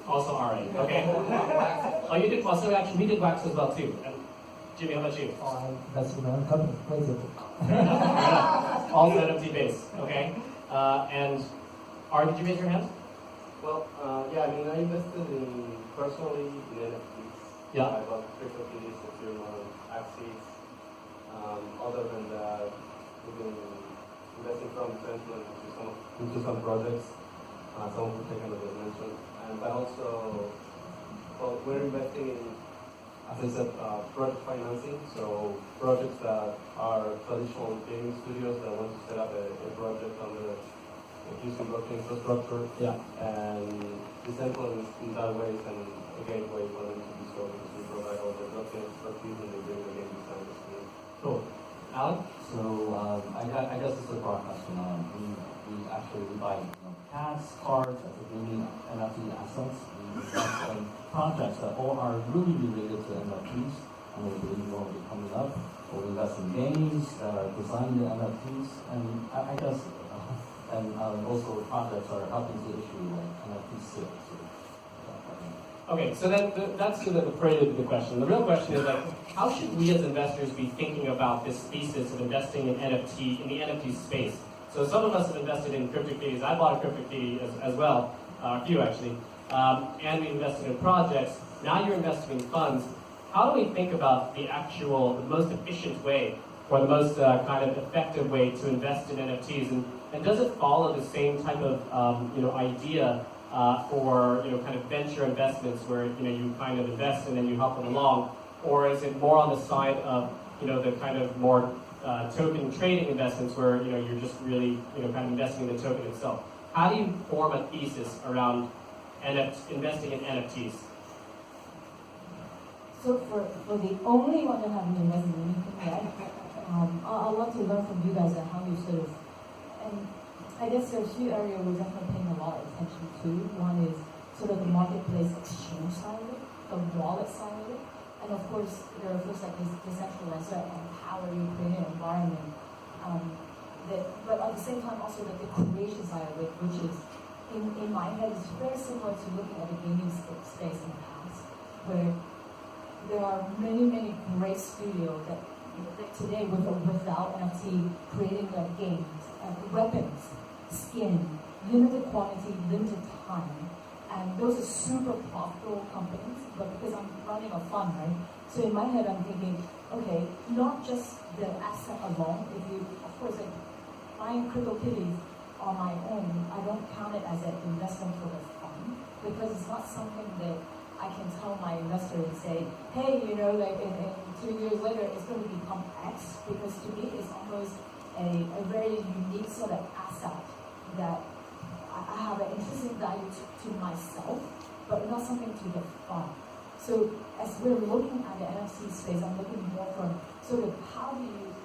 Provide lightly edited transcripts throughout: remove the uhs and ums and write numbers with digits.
Also RA, okay. Oh, you did wax, so actually we did wax as well too. And Jimmy, how about you? That's my own company, crazy. Fair enough. Also NFT based, okay. And Ari, did you raise your hand? Well, yeah, I mean, I invested personally in NFTs. Yeah. I bought CryptoKitties, Ethereum, Axis. Other than that, we've been investing from Decentraland into some projects, some of which I kind of mentioned. But also, well, we're investing in, as I said, project financing. So projects that are traditional gaming studios that want to set up a project under using blockchain infrastructure. Yeah. And Decentraland in that way is a gateway for them to do so because we provide all the blockchain expertise and they bring the game design to the Cool. Alan? So I guess it's a broad question. We actually buy cats, cards, as a gaming NFT assets. We invest in projects that all are really related to NFTs, and we believe will be coming up. Or we invest in games that are designed in NFTs, and I guess, and also projects are helping to issue like NFT sales. Okay, so that's sort of the prelude to the question. The real question is like, how should we as investors be thinking about this thesis of investing in the NFT space? So some of us have invested in CryptoKitties. I bought a CryptoKitty as well, a few actually, and we invested in projects. Now you're investing in funds. How do we think about the most efficient way or the most kind of effective way to invest in NFTs? And does it follow the same type of idea for kind of venture investments where you kind of invest and then you help them along, or is it more on the side of the kind of more token trading investments where you're just really kind of investing in the token itself? How do you form a thesis around investing in NFTs? So for the only one that haven't invested in anything yet, I want to learn from you guys on how you sort of, and I guess there's a few areas we're definitely paying a lot of attention to. One is sort of the marketplace exchange side of it, the wallet side of it, and of course there are folks like Decentraland that empower you, create an environment. But at the same time also like the creation side of it, which is in my head is very similar to looking at the gaming space in the past, where there are many great studios that today without NFT creating their games, weapons, skin, limited quantity, limited time, and those are super profitable companies. But because I'm running a fund, right? So in my head, I'm thinking, okay, not just the asset alone. If you, of course, like buying CryptoKitties on my own, I don't count it as an investment for the fund because it's not something that I can tell my investor and say, hey, like in 2 years later, it's going to become X, because to me, it's almost a very unique sort of asset that I have an intrinsic value to myself, but not something to the fund. So as we're looking at the NFT space, I'm looking more from sort of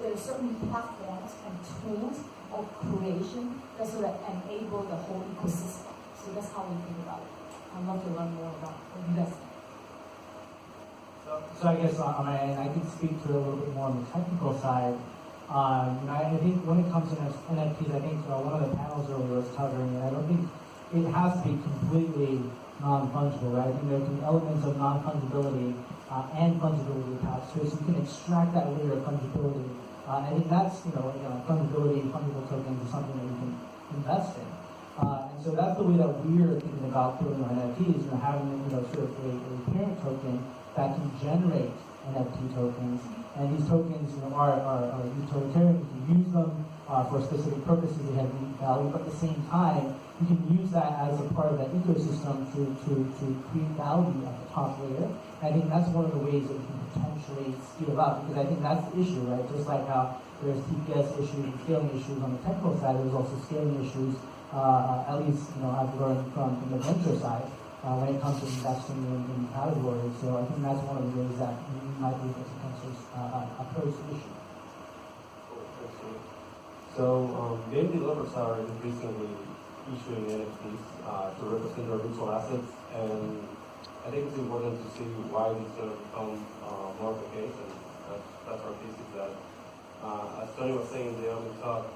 there are certain platforms and tools of creation that sort of enable the whole ecosystem. So that's how we think about it. I'd love to learn more about investing. So I guess on my end, I can speak to it a little bit more on the technical side. I think when it comes to NFTs, I think one of the panels earlier was covering it. I don't think it has to be completely non-fungible, right? I think there can be elements of non-fungibility and fungibility attached to it, so you can extract that layer of fungibility. I think that's, fungibility, fungible tokens is something that you can invest in. And so that's the way that we're thinking about building our NFTs, having sort of a parent token that can generate NFT tokens. And these tokens are utilitarian. You can use them for specific purposes. They have unique value, but at the same time, you can use that as a part of that ecosystem to create value at the top layer. And I think that's one of the ways that we can potentially scale up, because I think that's the issue, right? Just like how there's TPS issues and scaling issues on the technical side, there's also scaling issues. At least, I've learned from the venture side when it comes to investing in categories. So I think that's one of the ways that we might be able to potentially approach the issue. So game developers are increasingly issuing NFTs to represent their virtual assets, and I think it's important to see why this has become more of a case, and that's our thesis that, as Tony was saying in the early talk,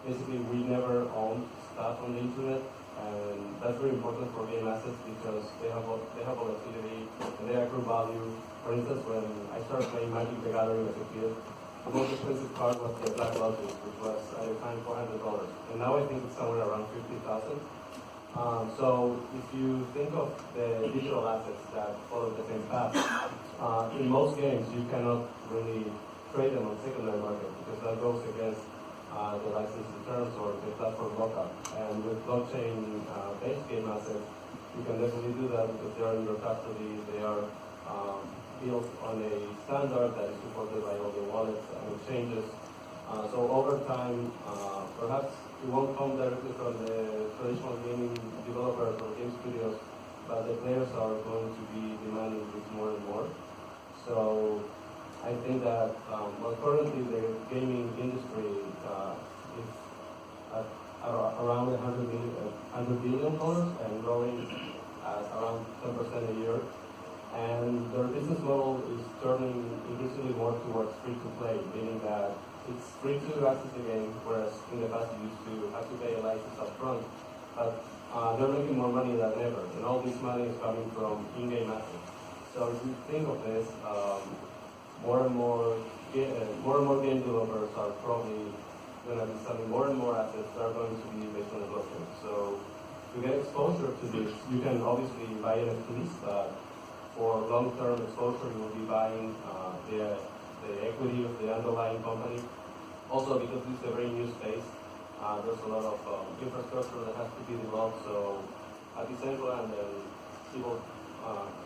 basically we never owned stuff on the internet. and that's very important for game assets because they have volatility and they accrue value. For instance, when I started playing Magic the Gathering as a kid, the most expensive card was the Black Lotus, which was at the time $400, and now I think it's somewhere around 50,000. So if you think of the digital assets that follow the same path, in most games you cannot really trade them on secondary market because that goes against the licensing terms or the platform lockup. And with blockchain-based game assets, you can definitely do that because they are in your custody, they are built on a standard that is supported by all the wallets and exchanges. So over time, perhaps it won't come directly from the traditional gaming developers or game studios, but the players are going to be demanding this more and more. So I think that currently the gaming industry is at around $100 billion and growing at around 10% a year. And their business model is turning increasingly more towards free-to-play, meaning that it's free to access the game, whereas in the past you used to have to pay a license up front. But they're making more money than ever, and all this money is coming from in-game assets. So if you think of this, more and more game developers are probably going to be selling more and more assets that are going to be based on the blockchain. So to get exposure to this, you can obviously buy NFTs, but for long-term exposure, you will be buying the equity of the underlying company. Also, because this is a very new space, there's a lot of infrastructure that has to be developed. So at Decentraland and people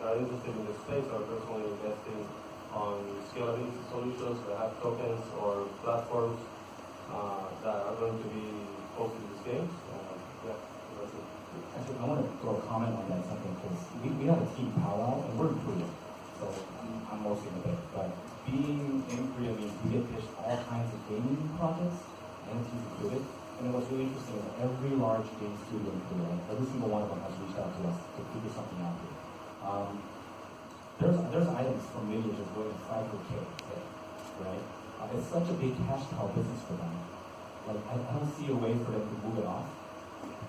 that are interested in this space are personally investing on scalability solutions that have tokens or platforms that are going to be hosted in these games. Yeah, that's it. Actually, I want to throw a comment on that second because we have a team powwow and we're in Korea, so I'm mostly in the bit. But being in Korea means we get pitched all kinds of gaming projects, NFTs included. And what's really interesting is that every large game studio in Korea, every single one of them has reached out to us to figure something out here. There's items from Minion just going to 500K, right? It's such a big cash cow business for them. Like I don't see a way for them to move it off,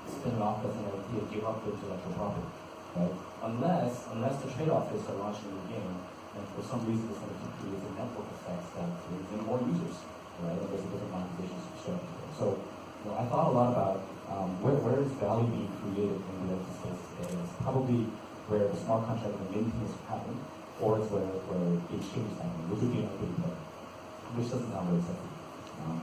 spin it off as an NFT and give up their intellectual property, right? Unless the trade-off is they're launching a new game, and for some reason it's going to create a network effect that brings in more users, right? And there's a different monetization strategy there. So, I thought a lot about where is value being created in the NFT space today. It's probably where the smart contract and the minting is happening, or it's where the exchange is happening, which would be an equity play, which doesn't sound very sexy.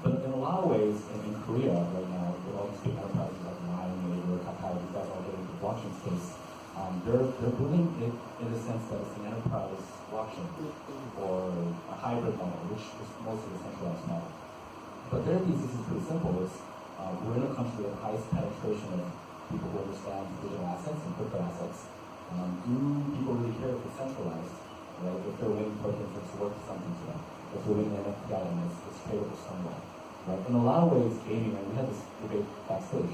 But in a lot of ways, in Korea right now, with all these big enterprises like Lion, or Kakao, these guys all getting into the blockchain space, they're building it in the sense that it's an enterprise blockchain or a hybrid model, which is mostly a centralized model. But their thesis is pretty simple. It's we're in a country with the highest penetration of people who understand digital assets and crypto assets. Do people really care if it's centralized? Right? If they're winning tokens, it's worth something to them. If they're winning an NFT item, it's tradable somewhere. Right? In a lot of ways, gaming, and we had this debate backstage,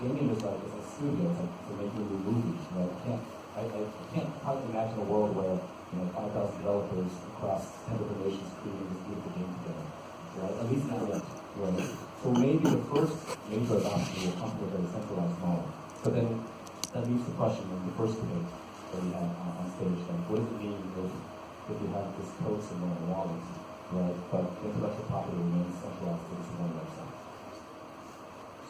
gaming is like it's a studio, it's like for making new movies. Right? I can't quite imagine a world where 5,000 developers across 10 different nations creating this beautiful game together. Right? At least not yet. Right? So maybe the first major adoption will come from a very centralized model. But then that leaves the question in the first debate that we had on stage, like what does it mean if you have this code symbol in the wallet, right? But intellectual property remains centralized to this one website.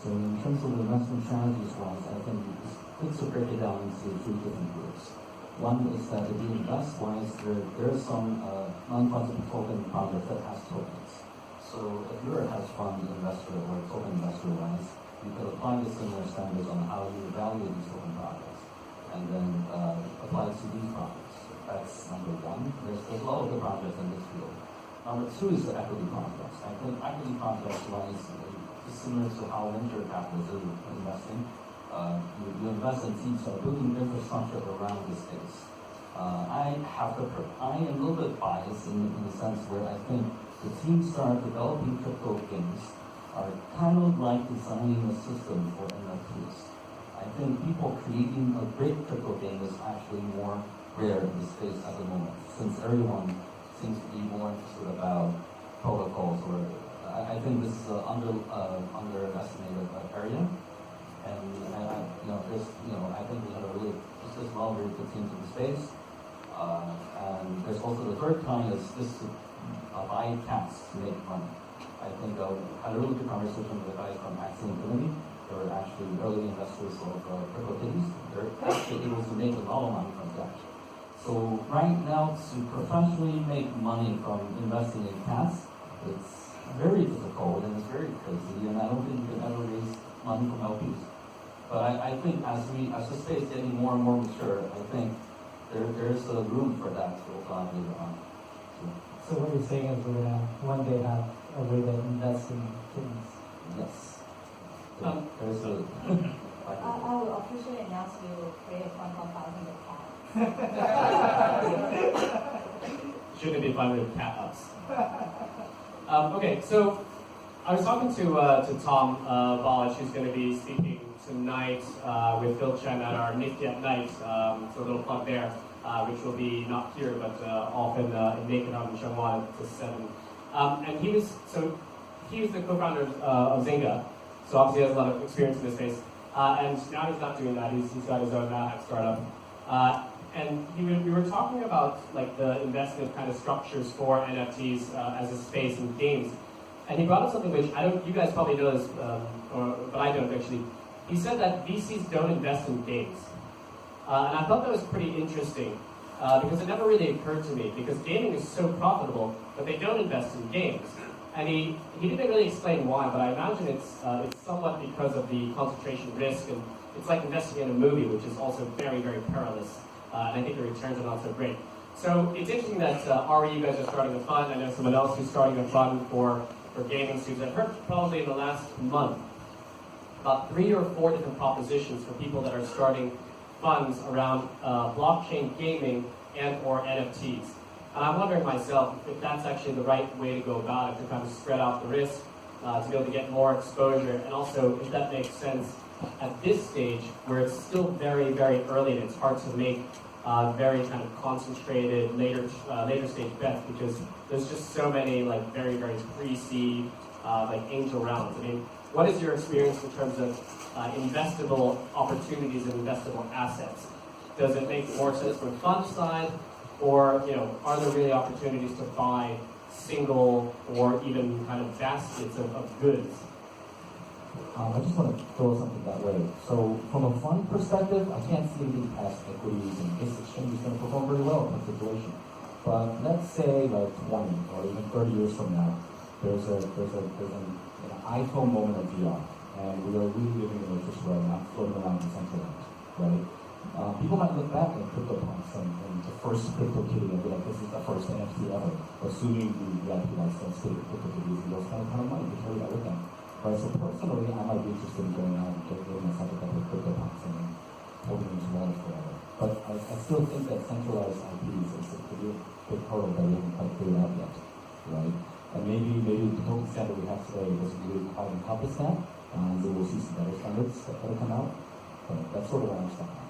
So in terms of the investment strategies wise, I think it's good to break it down into three different groups. One is that if you invest wise, there are some non-fungible token projects that has tokens. So if you're a hedge fund investor or a token investor wise, you could apply the similar standards on how you evaluate these token projects and then apply it to these projects. That's number one. There's a lot of good projects in this field. Number two is the equity projects. I think equity projects wise is similar to how venture capitalists is investing. You invest in teams that are building infrastructure around this space. I am a little bit biased in the sense where I think the teams that are developing crypto games are kind of like designing a system for NFTs. I think people creating a great crypto game is actually more rare in this space at the moment, since everyone seems to be more interested about protocols. Or I think this is an underestimated area. I think we have a really just well very good team to the space. And there's also the third kind is this buy cats to make money. I think I had a really good conversation with the guys from Axie Infinity. They're actually early investors of CryptoKitties. They're actually able to make a lot of money from that. So right now, to professionally make money from investing in cats, it's very difficult and it's very crazy, and I don't think you can ever raise money from LPs. But I think as the space getting more and more mature, I think there's a room for that to open up later on. So what you're saying is we're gonna one day have a way that invests in kittens. Yes. There's a. I will officially announce we will create a fund of 500 cats. Shouldn't it be 500 cat ups? Okay, so I was talking to Tom Ballage, who's going to be speaking tonight with Phil Chen at our NIFTY at night. So a little plug there, which will be not here, but often in Naked on Chengwan to 7. And he was the co-founder of Zynga, so obviously he has a lot of experience in this space. And now he's not doing that. He's got his own startup. And we were talking about like the investment kind of structures for NFTs as a space in games. And he brought up something which you guys probably know this, but I don't actually. He said that VCs don't invest in games. And I thought that was pretty interesting because it never really occurred to me because gaming is so profitable, but they don't invest in games. And he didn't really explain why, but I imagine it's somewhat because of the concentration risk, and it's like investing in a movie, which is also very, very perilous. And I think the returns are not so great. So it's interesting that Ari, you guys are starting a fund. I know someone else who's starting a fund for gaming students. I've heard probably in the last month about 3 or 4 different propositions for people that are starting funds around blockchain gaming and or NFTs. And I'm wondering myself if that's actually the right way to go about it, to kind of spread out the risk, to be able to get more exposure, and also if that makes sense at this stage where it's still very, very early and it's hard to make very kind of concentrated later stage bets because there's just so many like very, very pre-seed like angel rounds. I mean, what is your experience in terms of investable opportunities and investable assets? Does it make more sense from the fund side? Or, are there really opportunities to buy single or even kind of baskets of goods? I just want to throw something that way. So from a fund perspective, I can't see anything past equities, and this exchange is going to perform very well in that situation. But let's say like 20 or even 30 years from now, there's an iPhone moment of VR, and we are really living in it just right now, floating around Decentraland, right? People might look back at CryptoPunks and the first CryptoKitty and be like, this is the first NFT ever, assuming the VIP license to CryptoKitties and those kind of money to carry that with them. Right, so personally, I might be interested in going out and getting myself a couple of CryptoPunks and holding them as wallet forever. But I still think that centralized IPs is a pretty big hurdle that we haven't quite figured out yet, right? And maybe the token standard we have today doesn't really quite encompass that, and so we'll see some better standards that come out. But that's sort of where I'm stuck on.